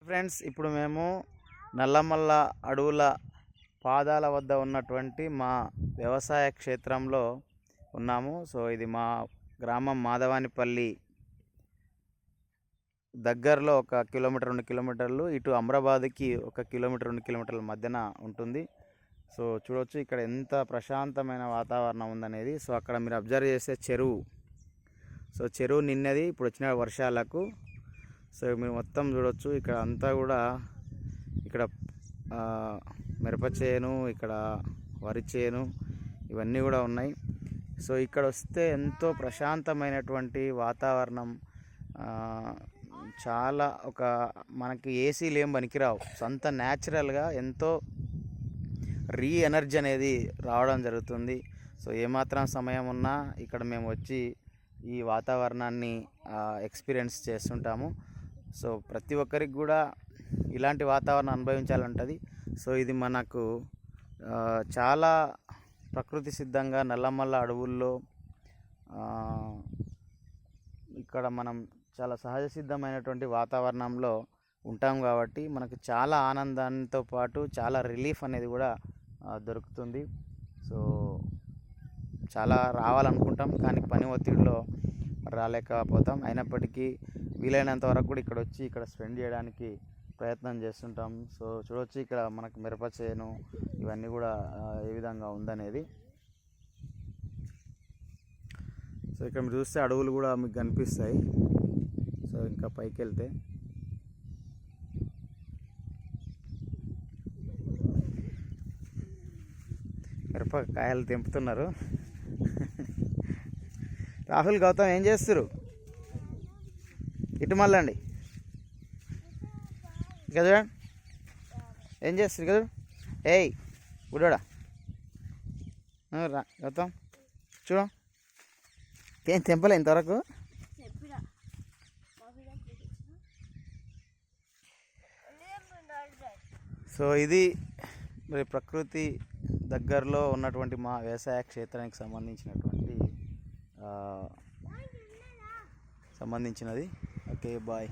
Friends, ఇప్పుడు మేము నల్లమల్ల అడవుల పాదాల వద్ద ఉన్నటువంటి మా వ్యవసాయ క్షేత్రంలో ఉన్నాము. సో ఇది మా గ్రామం మాధవానిపల్లి దగ్గరలో 1 కిలోమీటర్ 2 కిలోమీటర్లు, ఇటు అమ్రాబాద్కి 1 కిలోమీటర్ 2 కిలోమీటర్ల మధ్యన ఉంటుంది. సో చూడవచ్చు ఇక్కడ ఎంత ప్రశాంతమైన వాతావరణం ఉందనేది. సో అక్కడ మీరు అబ్జర్వ్ చేసే చెరువు, సో చెరువు నిన్నది ఇప్పుడు వచ్చిన వర్షాలకు. సో మీరు మొత్తం చూడవచ్చు ఇక్కడ అంతా కూడా, ఇక్కడ మిరప చేను, ఇక్కడ వరి చేను, ఇవన్నీ కూడా ఉన్నాయి. సో ఇక్కడ వస్తే ఎంతో ప్రశాంతమైనటువంటి వాతావరణం, చాలా మనకి ఏసీలు ఏం పనికిరావు, సొంత న్యాచురల్గా ఎంతో ఎనర్జీ అనేది రావడం జరుగుతుంది. సో ఏమాత్రం సమయం ఉన్నా ఇక్కడ మేము వచ్చి ఈ వాతావరణాన్ని ఎక్స్పీరియన్స్ చేస్తుంటాము. సో ప్రతి ఒక్కరికి కూడా ఇలాంటి వాతావరణం అనుభవించాలంటుంది. సో ఇది మనకు చాలా ప్రకృతి సిద్ధంగా నల్లమల్ల అడవుల్లో ఇక్కడ మనం చాలా సహజ సిద్ధమైనటువంటి వాతావరణంలో ఉంటాం కాబట్టి మనకు చాలా ఆనందంతో పాటు చాలా రిలీఫ్ అనేది కూడా దొరుకుతుంది. సో చాలా రావాలనుకుంటాం కానీ పని ఒత్తిడిలో రాలేకపోతాం. అయినప్పటికీ వీలైనంత వరకు కూడా ఇక్కడ వచ్చి ఇక్కడ స్పెండ్ చేయడానికి ప్రయత్నం చేస్తుంటాం. సో చూడవచ్చు ఇక్కడ మనకు మిరప చేను ఇవన్నీ కూడా ఏ విధంగా ఉందనేది. సో ఇక్కడ మీరు చూస్తే అడవులు కూడా మీకు కనిపిస్తాయి. సో ఇంకా పైకి వెళ్తే మిరపకాయలు తెంపుతున్నారు. రాహుల్, గౌతమ్ ఏం చేస్తారు? ఇటు మళ్ళండి, ఇక చూడండి ఏం చేస్తారు కదా. ఏయ్ గుడ్డా రా గౌతమ్, చూడ ఏం తెంపలే ఇంతవరకు. సో ఇది మరి ప్రకృతి దగ్గరలో ఉన్నటువంటి మా వ్యవసాయ క్షేత్రానికి సంబంధించినది. Okay, bye.